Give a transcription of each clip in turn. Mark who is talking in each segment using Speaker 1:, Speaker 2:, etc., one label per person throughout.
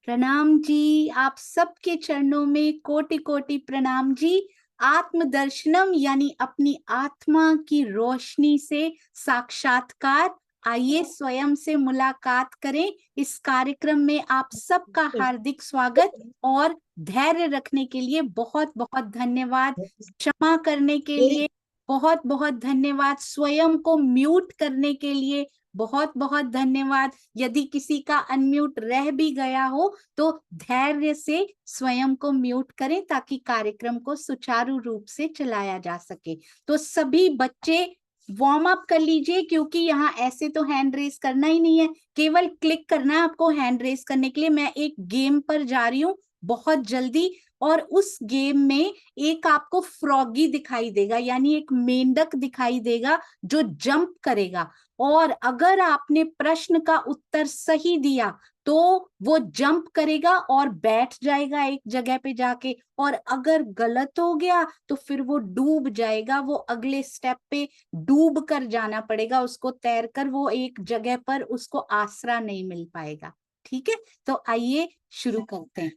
Speaker 1: प्रणाम जी, आप सबके चरणों में कोटि कोटि प्रणाम जी। आत्मदर्शनम यानी अपनी आत्मा की रोशनी से साक्षात्कार। आइए स्वयं से मुलाकात करें। इस कार्यक्रम में आप सबका हार्दिक स्वागत और धैर्य रखने के लिए बहुत बहुत धन्यवाद। क्षमा करने के लिए बहुत बहुत धन्यवाद। स्वयं को म्यूट करने के लिए बहुत बहुत धन्यवाद। यदि किसी का अनम्यूट रह भी गया हो तो धैर्य से स्वयं को म्यूट करें ताकि कार्यक्रम को सुचारू रूप से चलाया जा सके। तो सभी बच्चे वार्म अप कर लीजिए, क्योंकि यहाँ ऐसे तो हैंड रेस करना ही नहीं है, केवल क्लिक करना है आपको हैंड रेस करने के लिए। मैं एक गेम पर जा रही हूँ बहुत जल्दी, और उस गेम में एक आपको फ्रॉगी दिखाई देगा, यानी एक मेंढक दिखाई देगा जो जंप करेगा। और अगर आपने प्रश्न का उत्तर सही दिया तो वो जंप करेगा और बैठ जाएगा एक जगह पे जाके, और अगर गलत हो गया तो फिर वो डूब जाएगा। वो अगले स्टेप पे डूब कर जाना पड़ेगा उसको, तैर कर वो एक जगह पर उसको आसरा नहीं मिल पाएगा। ठीक है, तो आइए शुरू करते हैं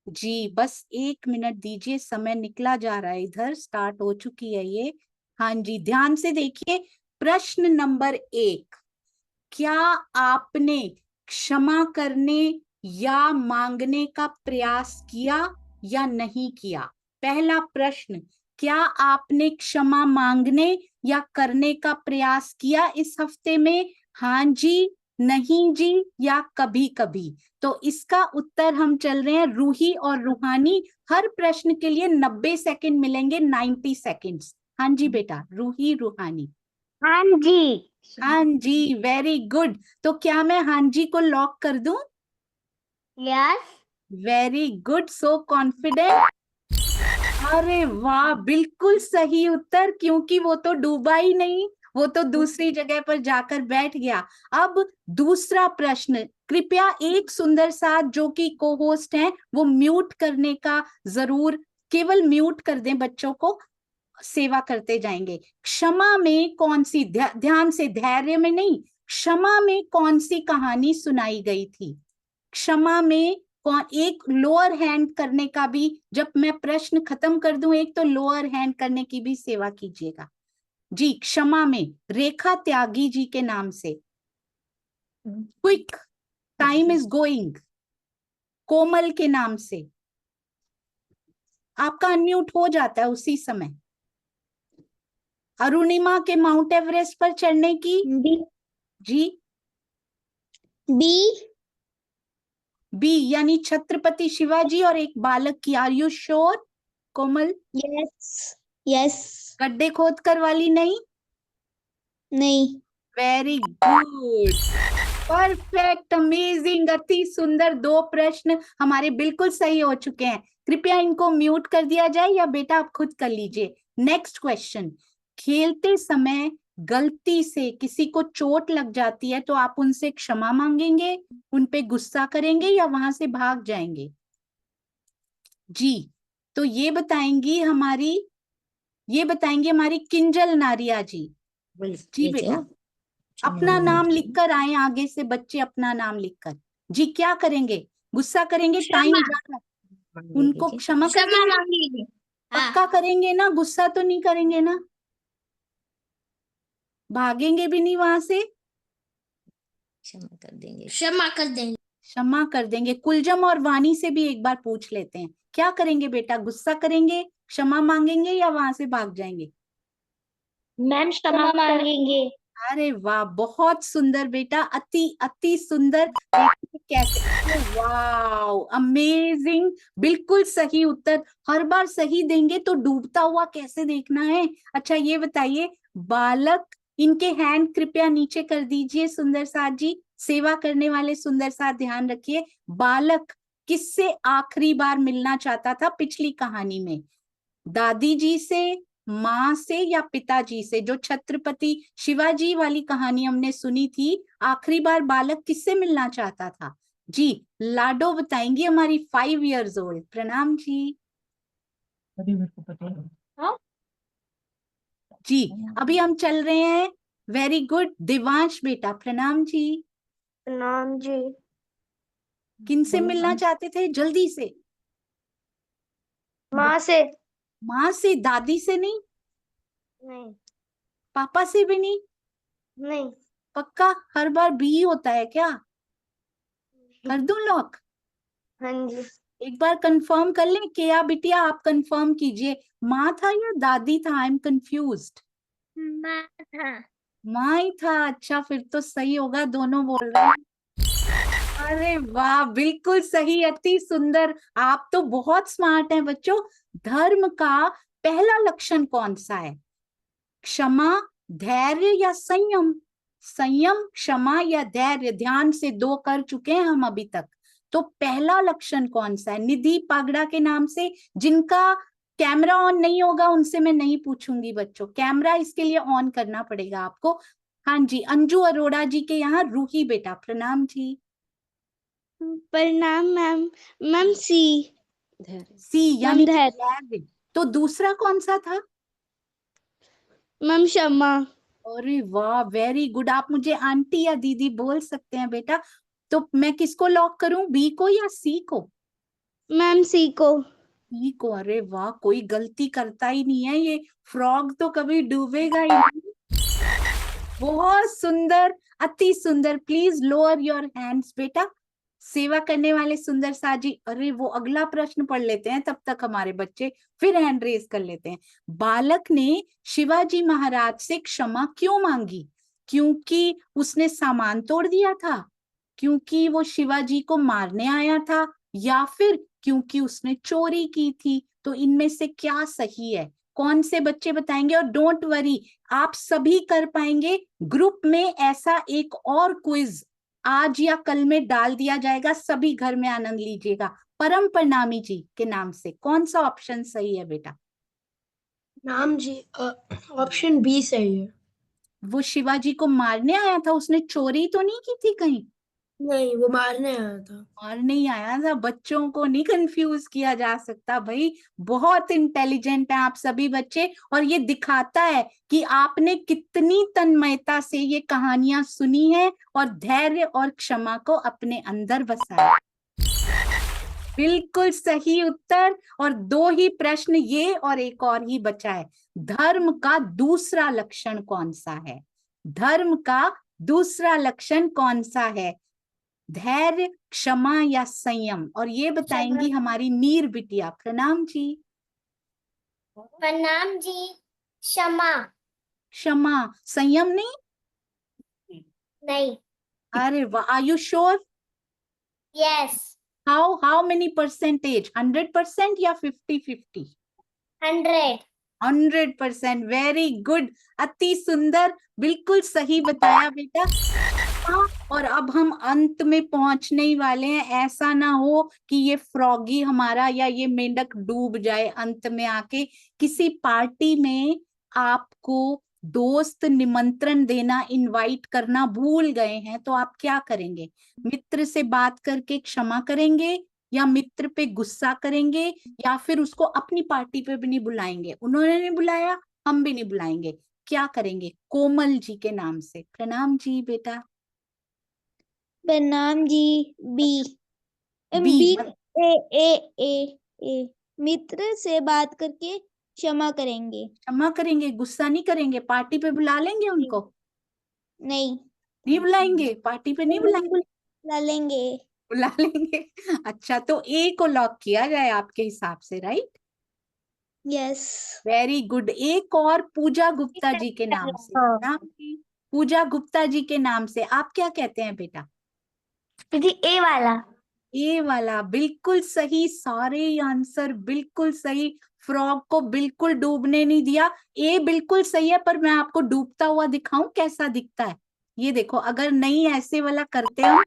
Speaker 1: जी। बस 1 मिनट दीजिए, समय निकला जा रहा है, इधर स्टार्ट हो चुकी है ये। हाँ जी, ध्यान से देखिए। प्रश्न नंबर 1, क्या आपने क्षमा करने या मांगने का प्रयास किया या नहीं किया? पहला प्रश्न, क्या आपने क्षमा मांगने या करने का प्रयास किया इस हफ्ते में? हाँ जी, नहीं जी, या कभी कभी? तो इसका उत्तर हम चल रहे हैं रूही और रूहानी। हर प्रश्न के लिए 90 सेकंड मिलेंगे, 90 सेकंड्स। हाँ जी बेटा, रूही रूहानी।
Speaker 2: हाँ जी।
Speaker 1: हाँ जी, वेरी गुड। तो क्या मैं हाँ जी को लॉक कर दूं?
Speaker 2: Yes.
Speaker 1: Very good, so confident. अरे वाह, बिल्कुल सही उत्तर, क्योंकि वो तो डूबा ही नहीं, वो तो दूसरी जगह पर जाकर बैठ गया। अब दूसरा प्रश्न, कृपया एक सुंदर साथ जो कि को होस्ट हैं वो म्यूट करने का जरूर, केवल म्यूट कर दें बच्चों को, सेवा करते जाएंगे। क्षमा में कौन सी, ध्यान से, धैर्य में नहीं, क्षमा में कौन सी कहानी सुनाई गई थी? क्षमा में कौन, एक लोअर हैंड करने का भी, जब मैं प्रश्न खत्म कर दूं एक, तो लोअर हैंड करने की भी सेवा कीजिएगा जी। क्षमा में रेखा त्यागी जी के नाम से। Quick, time is going. Komal के नाम से। आपका अनम्यूट हो जाता है उसी समय। अरुणिमा के माउंट एवरेस्ट पर चढ़ने की
Speaker 2: बी।
Speaker 1: जी।
Speaker 2: बी।
Speaker 1: बी यानी छत्रपति शिवाजी और एक बालक की। Are you sure Komal?
Speaker 2: Yes. Yes.
Speaker 1: गड्ढे खोद कर वाली नहीं?
Speaker 2: नहीं।
Speaker 1: वेरी गुड, परफेक्ट, अमेजिंग, अति सुंदर। 2 प्रश्न हमारे बिल्कुल सही हो चुके हैं। कृपया इनको म्यूट कर दिया जाए, या बेटा आप खुद कर लीजिए। नेक्स्ट क्वेश्चन, खेलते समय गलती से किसी को चोट लग जाती है तो आप उनसे क्षमा मांगेंगे, उन पे गुस्सा करेंगे, या वहां से भाग जाएंगे जी? तो ये बताएंगी हमारी किंजल नारिया जी। जी बेटा, अपना नाम लिखकर आए, आगे से बच्चे अपना नाम लिखकर। जी, क्या करेंगे? गुस्सा करेंगे? टाइम जा रहा है, उनको क्षमा करेंगे?
Speaker 2: मांगेंगे।
Speaker 1: पक्का करेंगे ना? गुस्सा तो नहीं करेंगे ना? भागेंगे भी नहीं वहां से?
Speaker 2: क्षमा कर देंगे। क्षमा कर देंगे।
Speaker 1: क्षमा कर देंगे। कुलजम और वाणी से भी एक बार पूछ लेते हैं, क्या करेंगे बेटा? गुस्सा करेंगे, क्षमा मांगेंगे, या वहां से भाग जाएंगे?
Speaker 2: मैम क्षमा मांगेंगे।
Speaker 1: अरे वाह, बहुत सुंदर बेटा, अति अति सुंदर। देखिए कैसे, वाह, अमेजिंग, बिल्कुल सही उत्तर। हर बार सही देंगे तो डूबता हुआ कैसे देखना है? अच्छा ये बताइए, बालक, इनके हैंड कृपया नीचे कर दीजिए सुंदर साथ जी, सेवा करने वाले सुंदर साथ ध्यान रखिए। बालक किससे आखिरी बार मिलना चाहता था पिछली कहानी में? दादी जी से, माँ से, या पिताजी से? जो छत्रपति शिवाजी वाली कहानी हमने सुनी थी, आखिरी बार बालक किससे मिलना चाहता था जी? लाडो बताएंगी, हमारी 5 years old। प्रणाम जी।
Speaker 2: अभी मेरे को पता है। हाँ?
Speaker 1: जी, अभी हम चल रहे हैं। वेरी गुड, देवांश बेटा, प्रणाम जी।
Speaker 2: प्रणाम जी।
Speaker 1: किनसे मिलना चाहते थे जल्दी से?
Speaker 2: माँ से।
Speaker 1: माँ से, दादी से नहीं?
Speaker 2: नहीं।
Speaker 1: पापा से भी नहीं?
Speaker 2: नहीं।
Speaker 1: पक्का हर बार बी होता है क्या? कर दूं लॉक?
Speaker 2: हाँ जी।
Speaker 1: एक बार कंफर्म कर लें। क्या बिटिया आप कंफर्म कीजिए, माँ था या दादी था? I am confused.
Speaker 2: माँ था।
Speaker 1: माँ ही था। अच्छा फिर तो सही होगा, दोनों बोल रहे हैं। अरे वाह, बिल्कुल सही, अति सुंदर। आप तो बहुत स्मार्ट हैं बच्चों। धर्म का पहला लक्षण कौन सा है? क्षमा, धैर्य या संयम? संयम, क्षमा या धैर्य? ध्यान से दो कर चुके हैं हम अभी तक। तो पहला लक्षण कौन सा है? निधि पागड़ा के नाम से, जिनका कैमरा ऑन नहीं होगा उनसे मैं नहीं पूछूंगी बच्चों, कैमरा इसके लिए ऑन करना पड़ेगा आपको। हाँ जी, अंजू अरोड़ा जी के यहाँ रूही बेटा, प्रणाम जी।
Speaker 2: प्रणाम मैम। मैम सी।
Speaker 1: सी
Speaker 2: मैम
Speaker 1: यानी
Speaker 2: धैर्य।
Speaker 1: धैर्य। तो दूसरा कौन सा था?
Speaker 2: मैम क्षमा।
Speaker 1: अरे वाह, वेरी गुड। आप मुझे आंटी या दीदी बोल सकते हैं बेटा। तो मैं किसको लॉक करूं, बी को या सी को?
Speaker 2: मैम सी को।
Speaker 1: सी को। अरे वाह, कोई गलती करता ही नहीं है ये फ्रॉग, तो कभी डूबेगा ही नहीं। बहुत सुंदर, अति सुंदर। प्लीज लोअर योर हैंड्स बेटा। सेवा करने वाले सुंदर साजी। अरे वो अगला प्रश्न पढ़ लेते हैं, तब तक हमारे बच्चे फिर हैंड रेज कर लेते हैं। बालक ने शिवाजी महाराज से क्षमा क्यों मांगी? क्योंकि उसने सामान तोड़ दिया था, क्योंकि वो शिवाजी को मारने आया था, या फिर क्योंकि उसने चोरी की थी? तो इनमें से क्या सही है? कौन से बच्चे बताएंगे? और डोंट वरी, आप सभी कर पाएंगे। ग्रुप में ऐसा एक और क्विज आज या कल में डाल दिया जाएगा, सभी घर में आनंद लीजिएगा। परम प्रणामी जी के नाम से कौन सा ऑप्शन सही है बेटा?
Speaker 3: नाम जी ऑप्शन बी सही है।
Speaker 1: वो शिवाजी को मारने आया था, उसने चोरी तो नहीं की थी कहीं?
Speaker 3: नहीं, वो मारने आया था।
Speaker 1: और नहीं आया था। बच्चों को नहीं कंफ्यूज किया जा सकता भाई, बहुत इंटेलिजेंट हैं आप सभी बच्चे। और ये दिखाता है कि आपने कितनी तन्मयता से ये कहानियां सुनी है और धैर्य और क्षमा को अपने अंदर बसाया। बिल्कुल सही उत्तर। और दो ही प्रश्न ये और एक और ही बचा है। धर्म का दूसरा लक्षण कौन सा है? धर्म का दूसरा लक्षण कौन सा है? धैर्य, क्षमा या संयम? और ये बताएंगी हमारी नीर बिटिया, प्रणाम जी।
Speaker 2: प्रणाम जी। क्षमा।
Speaker 1: क्षमा, संयम नहीं?
Speaker 2: नहीं।
Speaker 1: अरे वाह, are you sure?
Speaker 2: Yes.
Speaker 1: How many percentage, 100% या 50-50?
Speaker 2: 100।
Speaker 1: 100%, वेरी गुड, अति सुंदर, बिल्कुल सही बताया बेटा। हाँ, और अब हम अंत में पहुंचने ही वाले हैं। ऐसा ना हो कि ये फ्रॉगी हमारा या ये मेंढक डूब जाए अंत में आके। किसी पार्टी में आपको दोस्त निमंत्रण देना, इनवाइट करना भूल गए हैं, तो आप क्या करेंगे? मित्र से बात करके क्षमा करेंगे, या मित्र पे गुस्सा करेंगे, या फिर उसको अपनी पार्टी पे भी नहीं बुलाएंगे? उन्होंने नहीं बुलाया, हम भी नहीं बुलाएंगे, क्या करेंगे? कोमल जी के नाम से, प्रणाम जी बेटा।
Speaker 2: प्रणाम जी। B.
Speaker 1: B
Speaker 2: B. A A A A मित्र से बात करके क्षमा करेंगे।
Speaker 1: क्षमा करेंगे, गुस्सा नहीं करेंगे, पार्टी पे बुला लेंगे उनको?
Speaker 2: नहीं।
Speaker 1: नहीं बुलाएंगे, पार्टी पे नहीं बुलाएंगे,
Speaker 2: बुला लेंगे।
Speaker 1: बुला लेंगे। अच्छा, तो ए को लॉक किया जाए आपके हिसाब से, राइट?
Speaker 2: यस।
Speaker 1: Very good. एक और पूजा गुप्ता जी के नाम से, नाम की पूजा गुप्ता जी के नाम से, आप क्या कहते हैं बेटा?
Speaker 2: दीदी ए वाला।
Speaker 1: ए वाला बिल्कुल सही, सारे आंसर बिल्कुल सही। फ्रॉग को बिल्कुल डूबने नहीं दिया, ए बिल्कुल सही है। पर मैं आपको डूबता हुआ दिखाऊं कैसा दिखता है? ये देखो, अगर नहीं ऐसे वाला करते हम,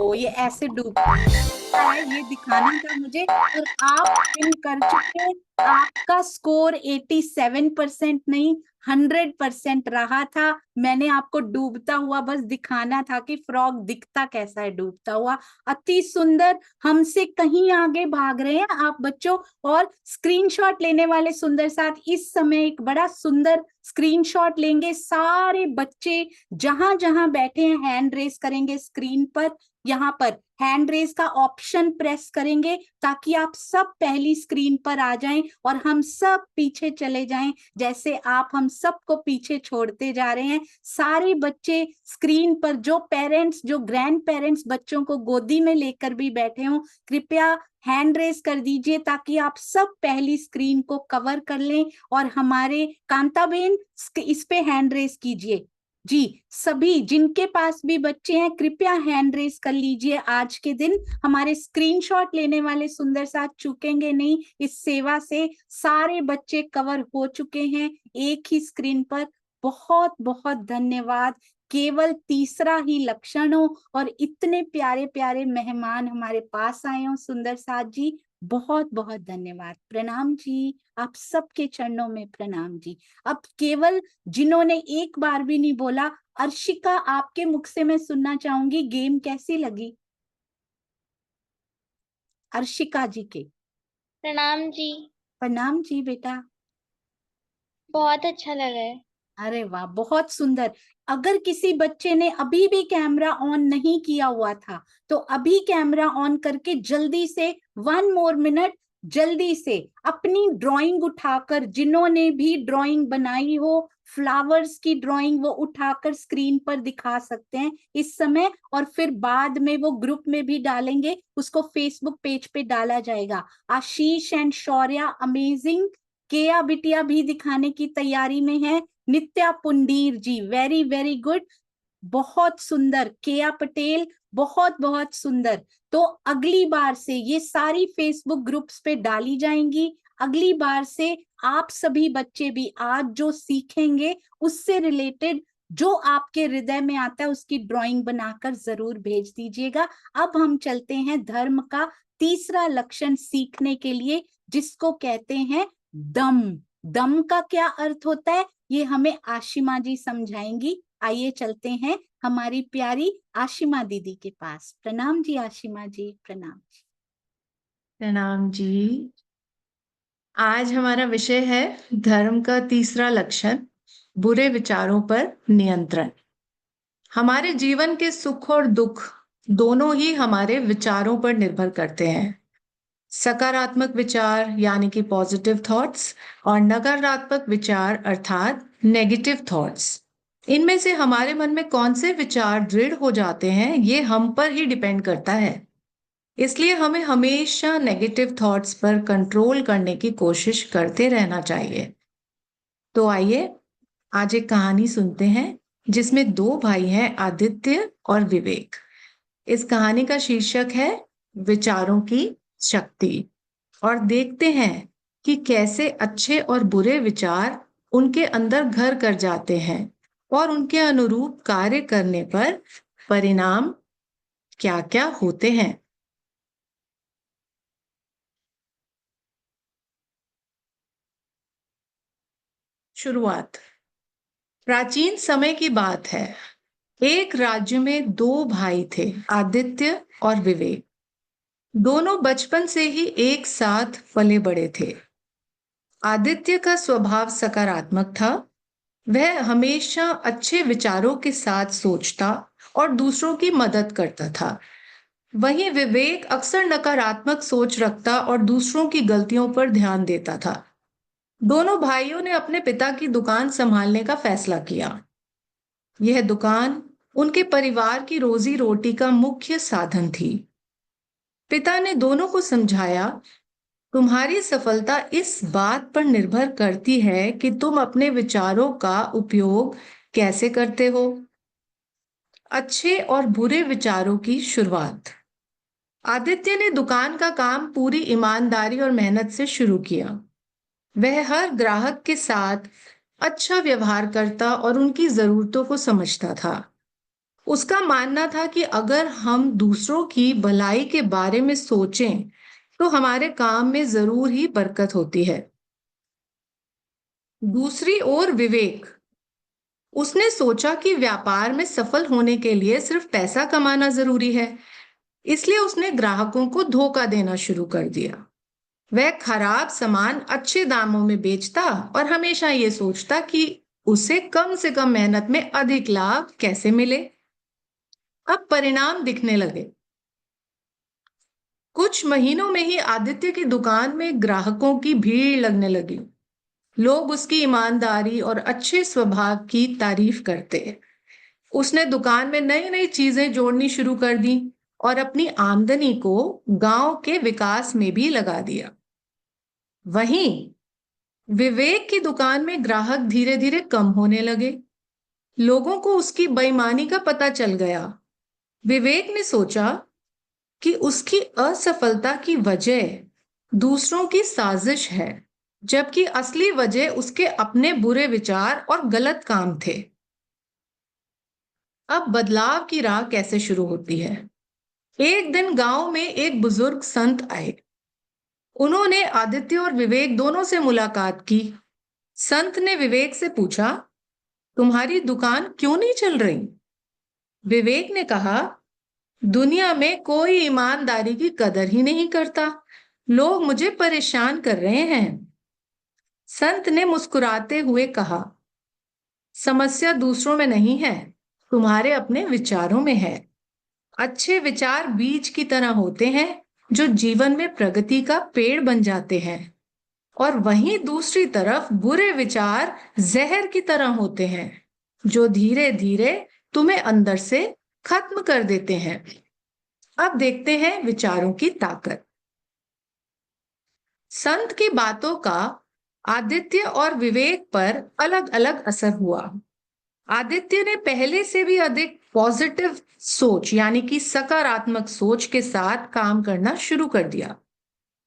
Speaker 1: ओ ये ऐसे डूबता है, ये दिखाना था मुझे। और आप विन कर चुके हैं। आपका स्कोर 87% नहीं 100% रहा था। मैंने आपको डूबता हुआ बस दिखाना था कि फ्रॉग दिखता कैसा है डूबता हुआ। अति सुंदर, हमसे कहीं आगे भाग रहे हैं आप बच्चों। और स्क्रीनशॉट लेने वाले सुंदर साथ इस समय एक बड़ा सुंदर स्क्रीनशॉट लेंगे। सारे बच्चे जहां जहां बैठे हैं हैंड रेस करेंगे स्क्रीन पर। यहाँ पर हैंड रेस का ऑप्शन प्रेस करेंगे ताकि आप सब पहली स्क्रीन पर आ जाएं और हम सब पीछे चले जाएं, जैसे आप हम सबको पीछे छोड़ते जा रहे हैं। सारे बच्चे स्क्रीन पर, जो पेरेंट्स, जो ग्रैंड पेरेंट्स बच्चों को गोदी में लेकर भी बैठे हों, कृपया हैंड रेस कर दीजिए ताकि आप सब पहली स्क्रीन को कवर कर लें। और हमारे कांताबेन इस पे हैंड रेस कीजिए जी। सभी जिनके पास भी बच्चे हैं कृपया हैंड रेस कर लीजिए। आज के दिन हमारे स्क्रीनशॉट लेने वाले सुंदर साथ चूकेंगे नहीं इस सेवा से। सारे बच्चे कवर हो चुके हैं एक ही स्क्रीन पर। बहुत बहुत धन्यवाद। केवल तीसरा ही लक्षण हो और इतने प्यारे प्यारे मेहमान हमारे पास आए हो सुंदर साथ जी, बहुत बहुत धन्यवाद। प्रणाम जी, आप सबके चरणों में प्रणाम जी। अब केवल जिन्होंने एक बार भी नहीं बोला, अर्शिका आपके मुख से मैं सुनना चाहूंगी गेम कैसी लगी। अर्शिका जी के।
Speaker 2: प्रणाम जी।
Speaker 1: प्रणाम जी बेटा।
Speaker 2: बहुत अच्छा लगा है।
Speaker 1: अरे वाह, बहुत सुंदर। अगर किसी बच्चे ने अभी भी कैमरा ऑन नहीं किया हुआ था तो अभी कैमरा ऑन करके जल्दी से 1 मोर मिनट जल्दी से अपनी ड्राइंग उठाकर, जिन्होंने भी ड्राइंग बनाई हो फ्लावर्स की ड्राइंग, वो उठाकर स्क्रीन पर दिखा सकते हैं इस समय। और फिर बाद में वो ग्रुप में भी डालेंगे, उसको फेसबुक पेज पे डाला जाएगा। आशीष एंड शौर्या अमेजिंग। केया बिटिया भी दिखाने की तैयारी में है। नित्या पुंडीर जी वेरी वेरी गुड, बहुत सुंदर। केया पटेल बहुत बहुत सुंदर। तो अगली बार से ये सारी फेसबुक ग्रुप्स पे डाली जाएंगी। अगली बार से आप सभी बच्चे भी आज जो सीखेंगे उससे रिलेटेड जो आपके हृदय में आता है उसकी ड्राइंग बनाकर जरूर भेज दीजिएगा। अब हम चलते हैं धर्म का तीसरा लक्षण सीखने के लिए, जिसको कहते हैं दम। दम का क्या अर्थ होता है ये हमें आशिमा जी समझाएंगी। आइए चलते हैं हमारी प्यारी आशिमा दीदी के पास। प्रणाम जी आशिमा जी, प्रणाम।
Speaker 4: प्रणाम जी। आज हमारा विषय है धर्म का तीसरा लक्षण, बुरे विचारों पर नियंत्रण। हमारे जीवन के सुख और दुख दोनों ही हमारे विचारों पर निर्भर करते हैं। सकारात्मक विचार यानी कि पॉजिटिव थॉट्स और नकारात्मक विचार अर्थात नेगेटिव थॉट्स। इनमें से हमारे मन में कौन से विचार दृढ़ हो जाते हैं ये हम पर ही डिपेंड करता है। इसलिए हमें हमेशा नेगेटिव थॉट्स पर कंट्रोल करने की कोशिश करते रहना चाहिए। तो आइए आज एक कहानी सुनते हैं जिसमें 2 भाई हैं, आदित्य और विवेक। इस कहानी का शीर्षक है विचारों की शक्ति। और देखते हैं कि कैसे अच्छे और बुरे विचार उनके अंदर घर कर जाते हैं और उनके अनुरूप कार्य करने पर परिणाम क्या-क्या होते हैं। शुरुआत। प्राचीन समय की बात है। एक राज्य में 2 भाई थे, आदित्य और विवेक। दोनों बचपन से ही एक साथ पले बड़े थे। आदित्य का स्वभाव सकारात्मक था। वह हमेशा अच्छे विचारों के साथ सोचता और दूसरों की मदद करता था। वहीं विवेक अक्सर नकारात्मक सोच रखता और दूसरों की गलतियों पर ध्यान देता था। दोनों भाइयों ने अपने पिता की दुकान संभालने का फैसला किया। यह दुकान उनके परिवार की रोजी रोटी का मुख्य साधन थी। पिता ने दोनों को समझाया, तुम्हारी सफलता इस बात पर निर्भर करती है कि तुम अपने विचारों का उपयोग कैसे करते हो। अच्छे और बुरे विचारों की शुरुआत। आदित्य ने दुकान का काम पूरी ईमानदारी और मेहनत से शुरू किया। वह हर ग्राहक के साथ अच्छा व्यवहार करता और उनकी जरूरतों को समझता था। उसका मानना था कि अगर हम दूसरों की भलाई के बारे में सोचें तो हमारे काम में जरूर ही बरकत होती है। दूसरी ओर विवेक, उसने सोचा कि व्यापार में सफल होने के लिए सिर्फ पैसा कमाना जरूरी है, इसलिए उसने ग्राहकों को धोखा देना शुरू कर दिया। वह खराब सामान अच्छे दामों में बेचता और हमेशा ये सोचता कि उसे कम से कम मेहनत में अधिक लाभ कैसे मिले। अब परिणाम दिखने लगे। कुछ महीनों में ही आदित्य की दुकान में ग्राहकों की भीड़ लगने लगी। लोग उसकी ईमानदारी और अच्छे स्वभाव की तारीफ करते। उसने दुकान में नई नई चीजें जोड़नी शुरू कर दी और अपनी आमदनी को गांव के विकास में भी लगा दिया। वहीं विवेक की दुकान में ग्राहक धीरे धीरे कम होने लगे। लोगों को उसकी बेईमानी का पता चल गया। विवेक ने सोचा कि उसकी असफलता की वजह दूसरों की साजिश है, जबकि असली वजह उसके अपने बुरे विचार और गलत काम थे। अब बदलाव की राह कैसे शुरू होती है? एक दिन गांव में एक बुजुर्ग संत आए। उन्होंने आदित्य और विवेक दोनों से मुलाकात की। संत ने विवेक से पूछा, तुम्हारी दुकान क्यों नहीं चल रही? विवेक ने कहा, दुनिया में कोई ईमानदारी की कदर ही नहीं करता। लोग मुझे परेशान कर रहे हैं। संत ने मुस्कुराते हुए कहा, समस्या दूसरों में नहीं है, तुम्हारे अपने विचारों में है। अच्छे विचार बीज की तरह होते हैं जो जीवन में प्रगति का पेड़ बन जाते हैं, और वहीं दूसरी तरफ बुरे विचार जहर की तरह होते हैं जो धीरे धीरे तुम्हें अंदर से खत्म कर देते हैं। अब देखते हैं विचारों की ताकत। संत की बातों का आदित्य और विवेक पर अलग अलग असर हुआ। आदित्य ने पहले से भी अधिक पॉजिटिव सोच यानी कि सकारात्मक सोच के साथ काम करना शुरू कर दिया।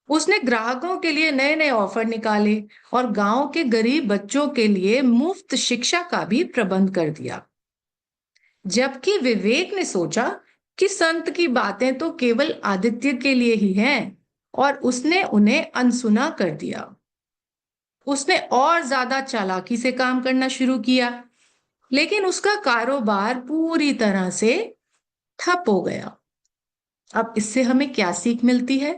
Speaker 4: उसने ग्राहकों के लिए नए नए ऑफर निकाले और गांव के गरीब बच्चों के लिए मुफ्त शिक्षा का भी प्रबंध कर दिया। जबकि विवेक ने सोचा कि संत की बातें तो केवल आदित्य के लिए ही हैं और उसने उन्हें अनसुना कर दिया। उसने और ज्यादा चालाकी से काम करना शुरू किया, लेकिन उसका कारोबार पूरी तरह से ठप हो गया। अब इससे हमें क्या सीख मिलती है?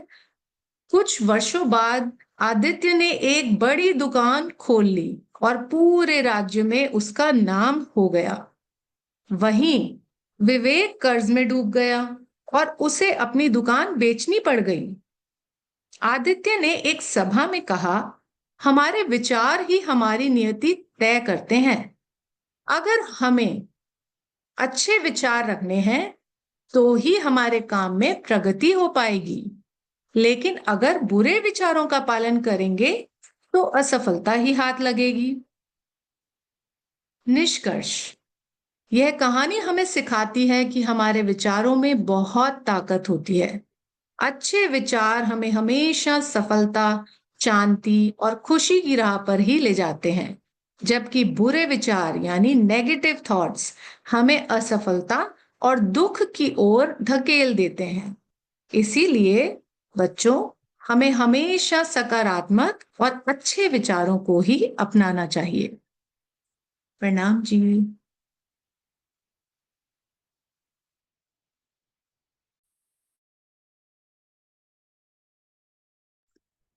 Speaker 4: कुछ वर्षों बाद आदित्य ने एक बड़ी दुकान खोल ली और पूरे राज्य में उसका नाम हो गया। वहीं विवेक कर्ज में डूब गया और उसे अपनी दुकान बेचनी पड़ गई। आदित्य ने एक सभा में कहा, हमारे विचार ही हमारी नियति तय करते हैं। अगर हमें अच्छे विचार रखने हैं तो ही हमारे काम में प्रगति हो पाएगी, लेकिन अगर बुरे विचारों का पालन करेंगे तो असफलता ही हाथ लगेगी। निष्कर्ष, यह कहानी हमें सिखाती है कि हमारे विचारों में बहुत ताकत होती है। अच्छे विचार हमें हमेशा सफलता, शांति और खुशी की राह पर ही ले जाते हैं, जबकि बुरे विचार यानी नेगेटिव थॉट्स हमें असफलता और दुख की ओर धकेल देते हैं। इसीलिए बच्चों, हमें हमेशा सकारात्मक और अच्छे विचारों को ही अपनाना चाहिए। प्रणाम जी।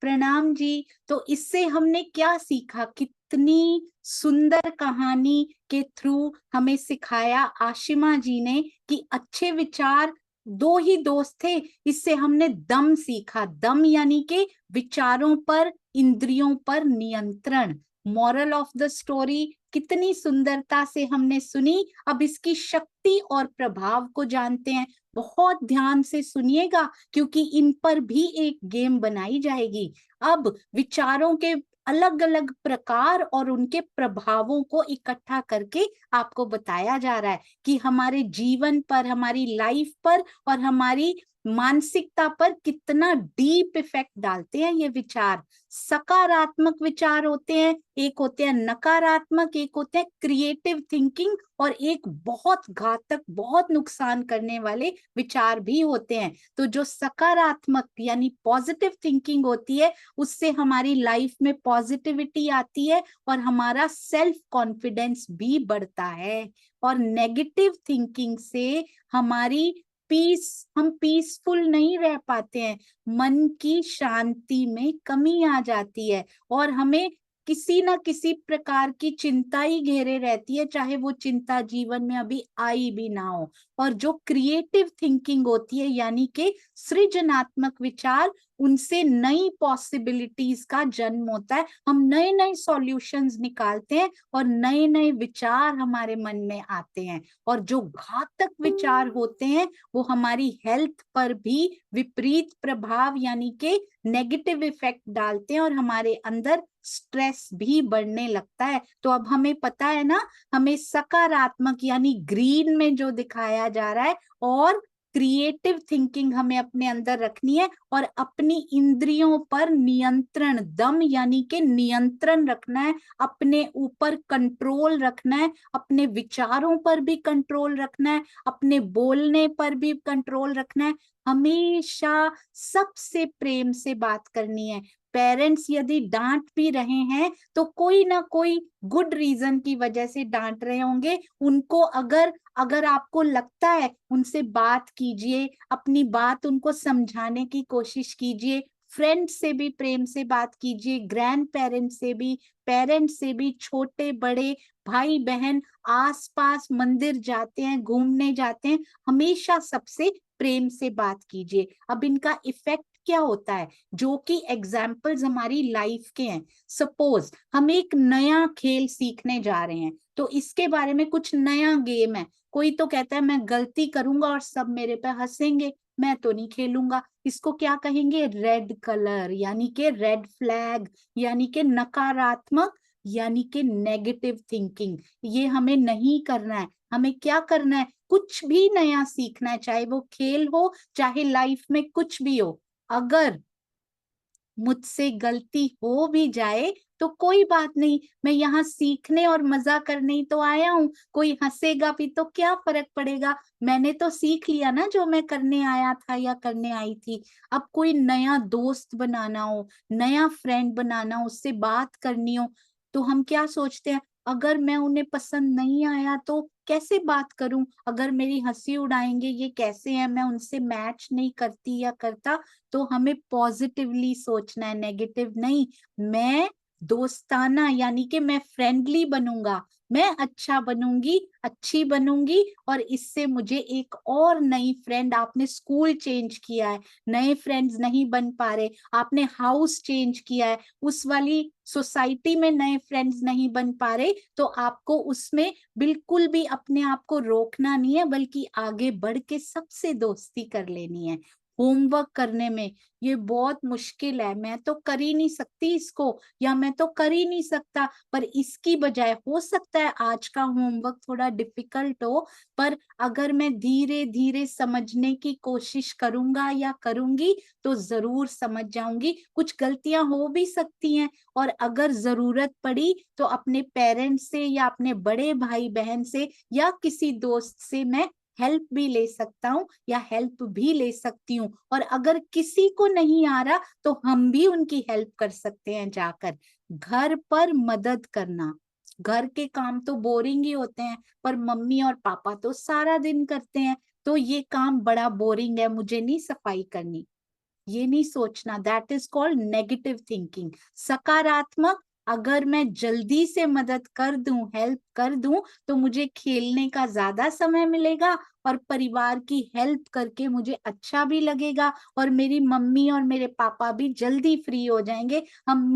Speaker 1: प्रणाम जी। तो इससे हमने क्या सीखा? कितनी सुंदर कहानी के थ्रू हमें सिखाया आशिमा जी ने कि अच्छे विचार, दो ही दोस्त थे। इससे हमने दम सीखा। दम यानी कि विचारों पर, इंद्रियों पर नियंत्रण। मॉरल ऑफ द स्टोरी कितनी सुंदरता से हमने सुनी। अब इसकी शक्ति और प्रभाव को जानते हैं। बहुत ध्यान से सुनिएगा, क्योंकि इन पर भी एक गेम बनाई जाएगी। अब विचारों के अलग अलग प्रकार और उनके प्रभावों को इकट्ठा करके आपको बताया जा रहा है कि हमारे जीवन पर, हमारी लाइफ पर और हमारी मानसिकता पर कितना डीप इफेक्ट डालते हैं ये विचार। सकारात्मक विचार होते हैं, एक होते हैं नकारात्मक, एक होते हैं क्रिएटिव थिंकिंग, और एक बहुत घातक, बहुत नुकसान करने वाले विचार भी होते हैं। तो जो सकारात्मक यानी पॉजिटिव थिंकिंग होती है, उससे हमारी लाइफ में पॉजिटिविटी आती है और हमारा सेल्फ कॉन्फिडेंस भी बढ़ता है। और नेगेटिव थिंकिंग से हमारी हम पीसफुल नहीं रह पाते हैं, मन की शांति में कमी आ जाती है और हमें किसी ना किसी प्रकार की चिंता ही घेरे रहती है, चाहे वो चिंता जीवन में अभी आई भी ना हो। और जो क्रिएटिव थिंकिंग होती है यानी कि सृजनात्मक विचार, उनसे नई पॉसिबिलिटीज का जन्म होता है। हम नए नए सॉल्यूशंस निकालते हैं और नए नए विचार हमारे मन में आते हैं। और जो घातक विचार होते हैं वो हमारी हेल्थ पर भी विपरीत प्रभाव यानी कि नेगेटिव इफेक्ट डालते हैं और हमारे अंदर स्ट्रेस भी बढ़ने लगता है। तो अब हमें पता है ना, हमें सकारात्मक यानी ग्रीन में जो दिखाया जा रहा है, और क्रिएटिव थिंकिंग हमें अपने अंदर रखनी है और अपनी इंद्रियों पर नियंत्रण, दम यानी कि नियंत्रण रखना है, अपने ऊपर कंट्रोल रखना है, अपने विचारों पर भी कंट्रोल रखना है, अपने बोलने पर भी कंट्रोल रखना है। हमेशा सबसे प्रेम से बात करनी है। पेरेंट्स यदि डांट भी रहे हैं तो कोई ना कोई गुड रीजन की वजह से डांट रहे होंगे। उनको अगर आपको लगता है, उनसे बात कीजिए, अपनी बात उनको समझाने की कोशिश कीजिए। फ्रेंड से भी प्रेम से बात कीजिए, ग्रैंड पेरेंट्स से भी, पेरेंट्स से भी, छोटे बड़े भाई बहन, आसपास मंदिर जाते हैं, घूमने जाते हैं, हमेशा सबसे प्रेम से बात कीजिए। अब इनका इफेक्ट क्या होता है, जो कि एग्जाम्पल्स हमारी लाइफ के हैं। सपोज हम एक नया खेल सीखने जा रहे हैं, तो इसके बारे में कुछ नया गेम है, कोई तो कहता है मैं गलती करूंगा और सब मेरे पे हंसेंगे, मैं तो नहीं खेलूंगा। इसको क्या कहेंगे, रेड कलर, यानी कि रेड फ्लैग, यानी कि नकारात्मक, यानी कि नेगेटिव थिंकिंग। ये हमें नहीं करना है। हमें क्या करना है, कुछ भी नया सीखना है, चाहे वो खेल हो, चाहे लाइफ में कुछ भी हो। अगर मुझसे गलती हो भी जाए तो कोई बात नहीं, मैं यहाँ सीखने और मजा करने ही तो आया हूँ। कोई हंसेगा भी तो क्या फर्क पड़ेगा, मैंने तो सीख लिया ना जो मैं करने आया था या करने आई थी। अब कोई नया दोस्त बनाना हो, नया फ्रेंड बनाना हो, उससे बात करनी हो, तो हम क्या सोचते हैं, अगर मैं उन्हें पसंद नहीं आया तो कैसे बात करूं, अगर मेरी हंसी उड़ाएंगे, ये कैसे है, मैं उनसे मैच नहीं करती या करता। तो हमें पॉजिटिवली सोचना है, नेगेटिव नहीं। मैं दोस्ताना यानी कि मैं फ्रेंडली बनूंगा, मैं अच्छा बनूंगी, अच्छी बनूंगी, और इससे मुझे एक और नई फ्रेंड, आपने स्कूल चेंज किया है, नए फ्रेंड्स नहीं बन पा रहे, आपने हाउस चेंज किया है, उस वाली सोसाइटी में नए फ्रेंड्स नहीं बन पा रहे, तो आपको उसमें बिल्कुल भी अपने आप को रोकना नहीं है, बल्कि आगे बढ़ के सबसे दोस्ती कर लेनी है। होमवर्क करने में ये बहुत मुश्किल है, मैं तो कर ही नहीं सकती इसको, या मैं तो कर ही नहीं सकता, पर इसकी बजाय हो सकता है आज का होमवर्क थोड़ा डिफिकल्ट हो, पर अगर मैं धीरे धीरे समझने की कोशिश करूंगा या करूंगी तो जरूर समझ जाऊंगी। कुछ गलतियां हो भी सकती हैं, और अगर जरूरत पड़ी तो अपने पेरेंट्स से या अपने बड़े भाई बहन से या किसी दोस्त से मैं हेल्प भी ले सकता हूँ या हेल्प भी ले सकती हूँ। और अगर किसी को नहीं आ रहा तो हम भी उनकी हेल्प कर सकते हैं जाकर। घर पर मदद करना, घर के काम तो बोरिंग ही होते हैं, पर मम्मी और पापा तो सारा दिन करते हैं, तो ये काम बड़ा बोरिंग है, मुझे नहीं सफाई करनी, ये नहीं सोचना। That is called negative thinking. सकारात्मक, अगर मैं जल्दी से मदद कर दूं, हेल्प कर दूं, तो मुझे खेलने का ज्यादा समय मिलेगा और परिवार की हेल्प करके मुझे अच्छा भी लगेगा, और मेरी मम्मी और मेरे पापा भी जल्दी फ्री हो जाएंगे, हम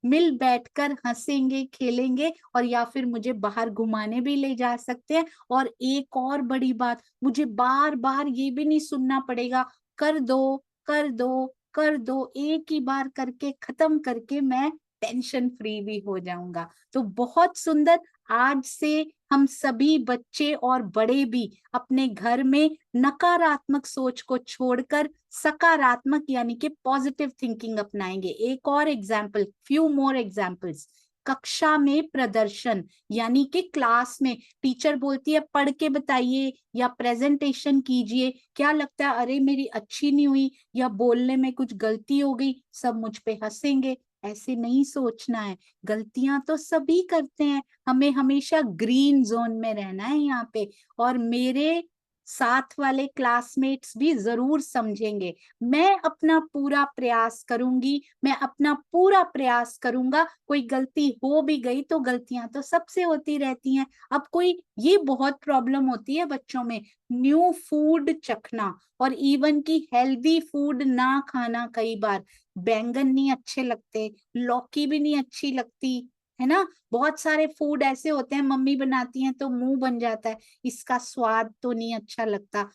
Speaker 1: मिल बैठकर हंसेंगे, खेलेंगे, और या फिर मुझे बाहर घुमाने भी ले जा सकते हैं। और एक और बड़ी बात, मुझे बार बार ये भी नहीं सुनना पड़ेगा, कर दो कर दो कर दो, एक ही बार करके खत्म करके मैं टेंशन फ्री भी हो जाऊंगा। तो बहुत सुंदर, आज से हम सभी बच्चे और बड़े भी अपने घर में नकारात्मक सोच को छोड़कर सकारात्मक यानी कि पॉजिटिव थिंकिंग अपनाएंगे। एक और एग्जाम्पल, फ्यू मोर एग्जाम्पल्स। कक्षा में प्रदर्शन यानी कि क्लास में टीचर बोलती है पढ़ के बताइए या प्रेजेंटेशन कीजिए, क्या लगता है अरे मेरी अच्छी नहीं हुई या बोलने में कुछ गलती हो गई, सब मुझ पे हंसेंगे। ऐसे नहीं सोचना है, गलतियां तो सभी करते हैं, हमें हमेशा ग्रीन जोन में रहना है यहाँ पे। और मेरे साथ वाले क्लासमेट्स भी जरूर समझेंगे। मैं अपना पूरा प्रयास करूंगी, मैं अपना पूरा प्रयास करूंगा। कोई गलती हो भी गई तो गलतियां तो सबसे होती रहती हैं। अब कोई, ये बहुत प्रॉब्लम होती है बच्चों में, न्यू फूड चखना और इवन की हेल्दी फूड ना खाना। कई बार बैंगन नहीं अच्छे लगते, लौकी भी नहीं अच्छी लगती, है ना। बहुत सारे फूड ऐसे होते हैं मम्मी बनाती हैं तो मुंह बन जाता है, इसका स्वाद तो नहीं अच्छा लगता।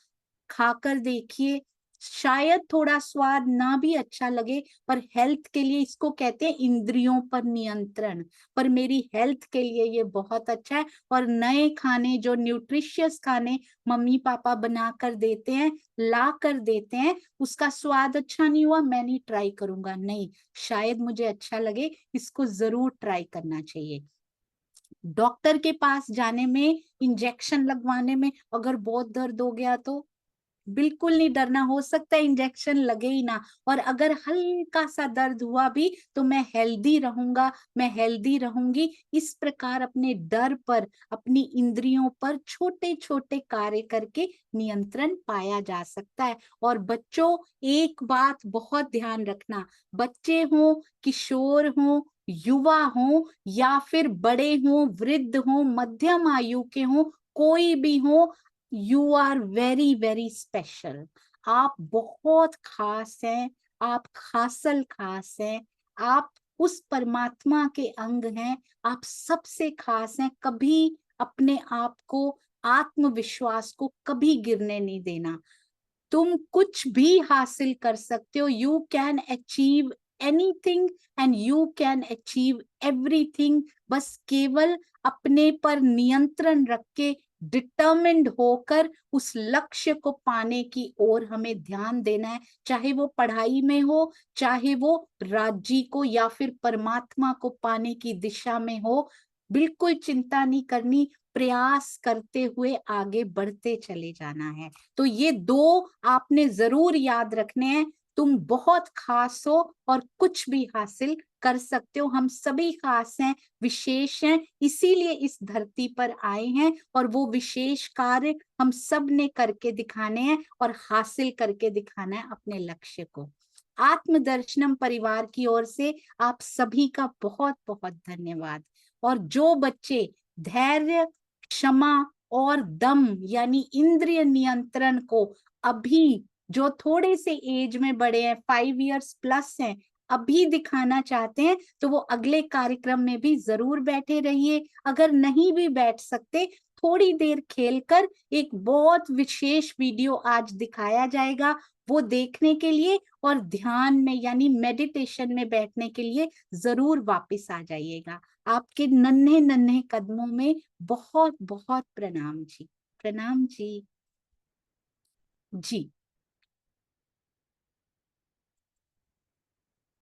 Speaker 1: खाकर देखिए, शायद थोड़ा स्वाद ना भी अच्छा लगे, पर हेल्थ के लिए, इसको कहते हैं इंद्रियों पर नियंत्रण, पर मेरी हेल्थ के लिए ये बहुत अच्छा है। और नए खाने, जो न्यूट्रिशियस खाने मम्मी पापा बना कर देते हैं, ला कर देते हैं, उसका स्वाद अच्छा नहीं हुआ, मैं नहीं ट्राई करूंगा, नहीं, शायद मुझे अच्छा लगे, इसको जरूर ट्राई करना चाहिए। डॉक्टर के पास जाने में, इंजेक्शन लगवाने में अगर बहुत दर्द हो गया तो बिल्कुल नहीं डरना, हो सकता है इंजेक्शन लगे ही ना, और अगर हल्का सा दर्द हुआ भी तो मैं हेल्दी रहूंगा, मैं हेल्दी रहूंगी। इस प्रकार अपने डर पर, अपनी इंद्रियों पर छोटे छोटे कार्य करके नियंत्रण पाया जा सकता है। और बच्चों, एक बात बहुत ध्यान रखना, बच्चे हों, किशोर हों, युवा हों या फिर बड़े हों, वृद्ध हों, मध्यम आयु के हों, कोई भी हो, you are very very special. आप बहुत खास हैं, आप खासल खास हैं, आप उस परमात्मा के अंग हैं, आप सबसे खास हैं। कभी अपने आप को, आत्मविश्वास को कभी गिरने नहीं देना। तुम कुछ भी हासिल कर सकते हो, you can achieve anything and you can achieve everything. बस केवल अपने पर नियंत्रण रख के, डिटर्मिन्ड होकर उस लक्ष्य को पाने की ओर हमें ध्यान देना है, चाहे वो पढ़ाई में हो, चाहे वो राज्य को या फिर परमात्मा को पाने की दिशा में हो। बिल्कुल चिंता नहीं करनी, प्रयास करते हुए आगे बढ़ते चले जाना है। तो ये दो आपने जरूर याद रखने हैं, तुम बहुत खास हो और कुछ भी हासिल कर सकते हो। हम सभी खास हैं, विशेष हैं, इसीलिए इस धरती पर आए हैं, और वो विशेष कार्य हम सब ने करके दिखाने हैं और हासिल करके दिखाना है अपने लक्ष्य को। आत्मदर्शनम परिवार की ओर से आप सभी का बहुत बहुत धन्यवाद। और जो बच्चे धैर्य, क्षमा और दम यानी इंद्रिय नियंत्रण को अभी, जो थोड़े से एज में बड़े हैं, 5 इयर्स प्लस हैं, अभी दिखाना चाहते हैं, तो वो अगले कार्यक्रम में भी जरूर बैठे रहिए। अगर नहीं भी बैठ सकते, थोड़ी देर खेलकर एक बहुत विशेष वीडियो आज दिखाया जाएगा, वो देखने के लिए और ध्यान में यानी मेडिटेशन में बैठने के लिए जरूर वापस आ जाइएगा। आपके नन्हे नन्हे कदमों में बहुत बहुत प्रणाम जी, प्रणाम जी। जी।